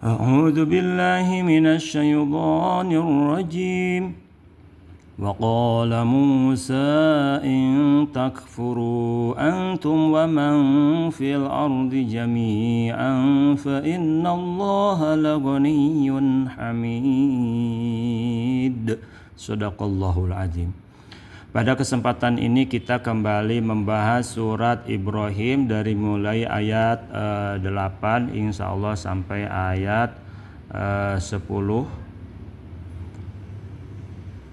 أعوذ بالله من الشيطان الرجيم وقال موسى إن تكفروا أنتم ومن في الأرض جميعا فإن الله لغني حميد. Sadaqallahul azim. Pada kesempatan ini kita kembali membahas surat Ibrahim dari mulai ayat 8 insya Allah sampai ayat 10,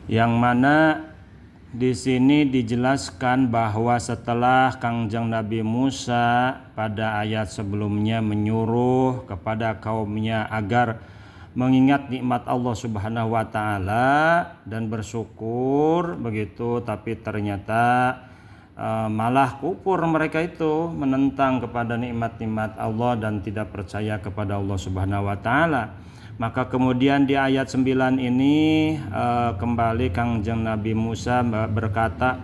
yang mana di sini dijelaskan bahwa setelah Kangjeng Nabi Musa pada ayat sebelumnya menyuruh kepada kaumnya agar mengingat nikmat Allah Subhanahu wa taala dan bersyukur begitu, tapi ternyata malah kufur mereka itu, menentang kepada nikmat-nikmat Allah dan tidak percaya kepada Allah Subhanahu wa taala. Maka kemudian di ayat 9 ini kembali Kangjeng Nabi Musa berkata,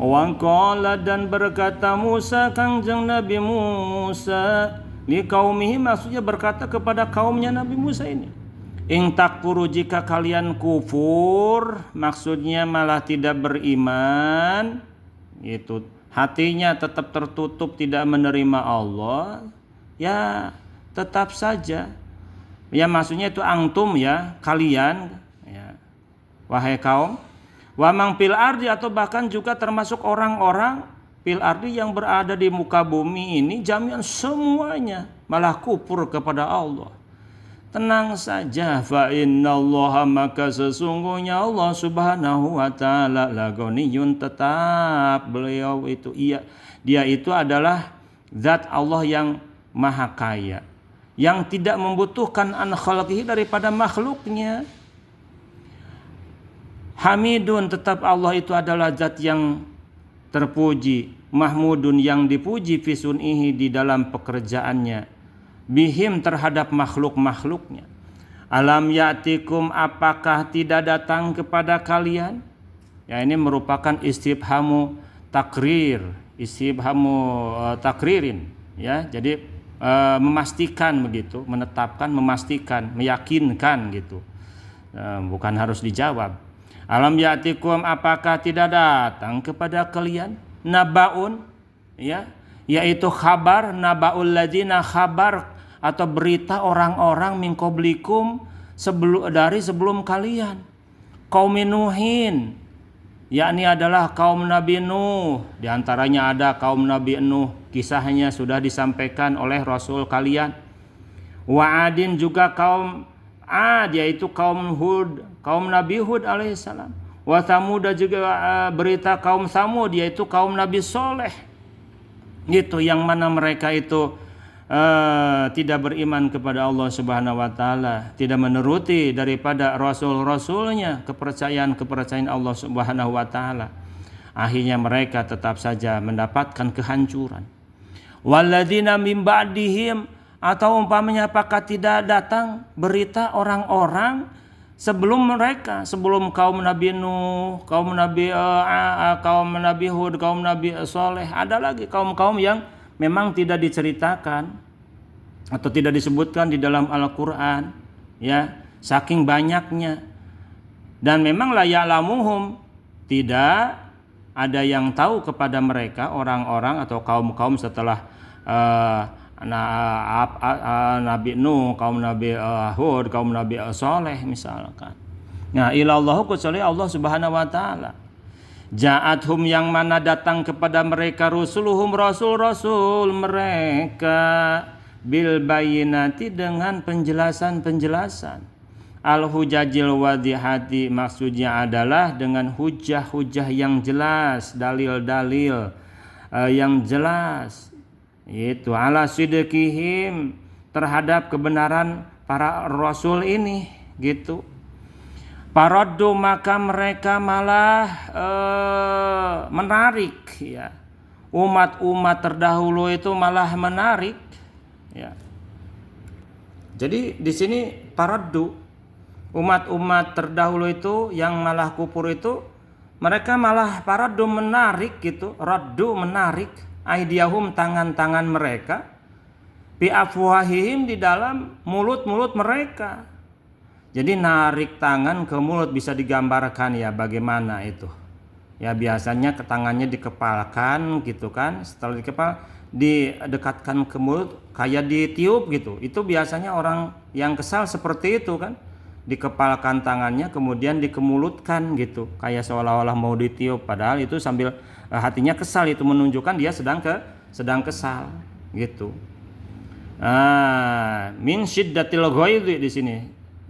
waqala, dan berkata Musa, Kangjeng Nabi Musa, li qaumihi, maksudnya berkata kepada kaumnya Nabi Musa ini, in takfuru, jika kalian kufur, maksudnya malah tidak beriman, itu hatinya tetap tertutup tidak menerima Allah, ya tetap saja, ya maksudnya itu antum, ya kalian, ya wahai kaum, wa mang fil ardi, atau bahkan juga termasuk orang-orang fil ardi yang berada di muka bumi ini, jami'an semuanya malah kufur kepada Allah. Tenang saja, fa innallaha, maka sesungguhnya Allah Subhanahu wa taala lagoniyun, tetap beliau itu dia itu adalah zat Allah yang maha kaya, yang tidak membutuhkan an khalqihi, daripada makhluknya. Hamidun, tetap Allah itu adalah zat yang terpuji, mahmudun, yang dipuji, fi sun'ihi, di dalam pekerjaannya, bihim, terhadap makhluk-makhluknya. Alam ya'tikum, apakah tidak datang kepada kalian? Ya, ini merupakan istifhamu takrir, istifhamu takririn, ya. Jadi memastikan begitu, menetapkan, memastikan, meyakinkan gitu. Bukan harus dijawab. Alam ya'tikum, apakah tidak datang kepada kalian? Nabaun, ya, yaitu kabar, nabaul ladzina, kabar atau berita orang-orang min qablikum, sebelum kalian. Kaum Nuhin, yakni adalah kaum Nabi Nuh. Di antaranya ada kaum Nabi Nuh, kisahnya sudah disampaikan oleh Rasul kalian. Wa Adin, juga kaum Ad, yaitu kaum Hud, kaum Nabi Hud alaihissalam. Wa Thamud, juga berita kaum Thamud, yaitu kaum Nabi Soleh. Itu yang mana mereka itu tidak beriman kepada Allah Subhanahu wa taala, tidak menuruti daripada rasul-rasulnya, kepercayaan Allah Subhanahu wa taala. Akhirnya mereka tetap saja mendapatkan kehancuran. Walladzina min ba'dihim, atau umpamanya apakah tidak datang berita orang-orang sebelum mereka, sebelum kaum Nabi Nuh, kaum Nabi Hud, kaum Nabi Soleh. Ada lagi kaum-kaum yang memang tidak diceritakan atau tidak disebutkan di dalam Al-Quran, ya, saking banyaknya. Dan memang la ya'lamuhum, tidak ada yang tahu kepada mereka, orang-orang atau kaum-kaum setelah Nabi Nuh, kaum Nabi Hud, kaum Nabi Soleh misalkan. Nah, ilallahu, kecuali Allah Subhanahu wa taala. Ja'athum, yang mana datang kepada mereka, rusuluhum, rasul-rasul mereka, bil bayinati, dengan penjelasan-penjelasan. Al-hujajil wadihati, maksudnya adalah dengan hujah-hujah yang jelas, dalil-dalil yang jelas. Itu ala sidqihim, terhadap kebenaran para rasul ini, gitu. Paraddu, maka mereka malah menarik, ya. Umat-umat terdahulu itu malah menarik, ya. Jadi di sini paraddu, umat-umat terdahulu itu yang malah kufur itu, mereka malah paraddu, menarik gitu, raddu, menarik, aidiyahum, tangan-tangan mereka, Fi afwahihim, di dalam mulut-mulut mereka. Jadi narik tangan ke mulut bisa digambarkan ya bagaimana itu. Ya biasanya ke tangannya dikepalkan gitu kan. Setelah dikepal didekatkan ke mulut kayak ditiup gitu. Itu biasanya orang yang kesal seperti itu kan. Dikepalkan tangannya kemudian dikemulutkan gitu. Kayak seolah-olah mau ditiup, padahal itu sambil hatinya kesal, itu menunjukkan dia sedang kesal gitu. Min syiddatil ghaidhi di sini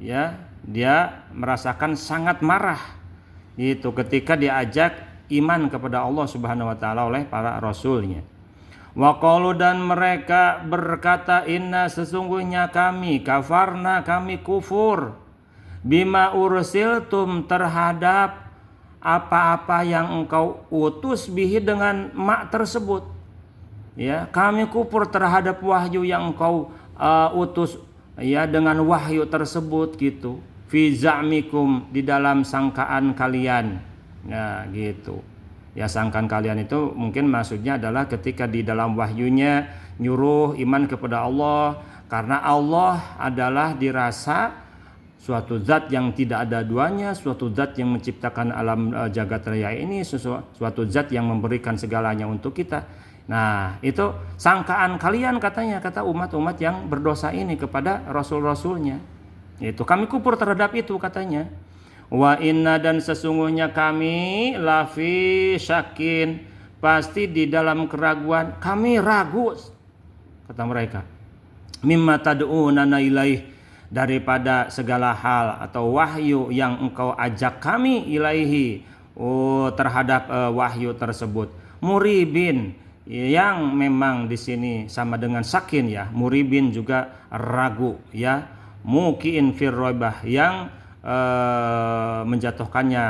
ya, dia merasakan sangat marah itu ketika diajak iman kepada Allah Subhanahu wa taala oleh para rasulnya. Wa qalu, dan mereka berkata, inna, sesungguhnya kami, kafarna, kami kufur, bima ursiltum, terhadap apa-apa yang engkau utus, bihi, dengan mak tersebut. Ya, kami kufur terhadap wahyu yang engkau utus ya dengan wahyu tersebut gitu. Fi za'mikum, di dalam sangkaan kalian. Nah, gitu. Ya, sangkaan kalian itu mungkin maksudnya adalah ketika di dalam wahyunya nyuruh iman kepada Allah, karena Allah adalah dirasa suatu zat yang tidak ada duanya, suatu zat yang menciptakan alam jagat raya ini, suatu zat yang memberikan segalanya untuk kita. Nah, itu sangkaan kalian katanya, kata umat-umat yang berdosa ini kepada rasul-rasulnya. Itu kami kufur terhadap itu katanya. Wa inna, dan sesungguhnya kami, lafi syakin, pasti di dalam keraguan, kami ragu, kata mereka. Mimma tad'unana ilaih, daripada segala hal atau wahyu yang engkau ajak kami ilaihi, terhadap wahyu tersebut. Muribin, yang memang di sini sama dengan sakin ya, muribin juga ragu ya, mukiin fir raibah, yang menjatuhkannya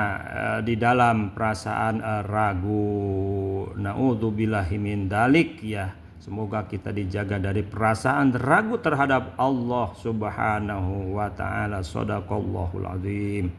di dalam perasaan ragu. Naudzubillahi min dalik ya. Semoga kita dijaga dari perasaan ragu terhadap Allah Subhanahu wa taala. Shadaqallahul azim.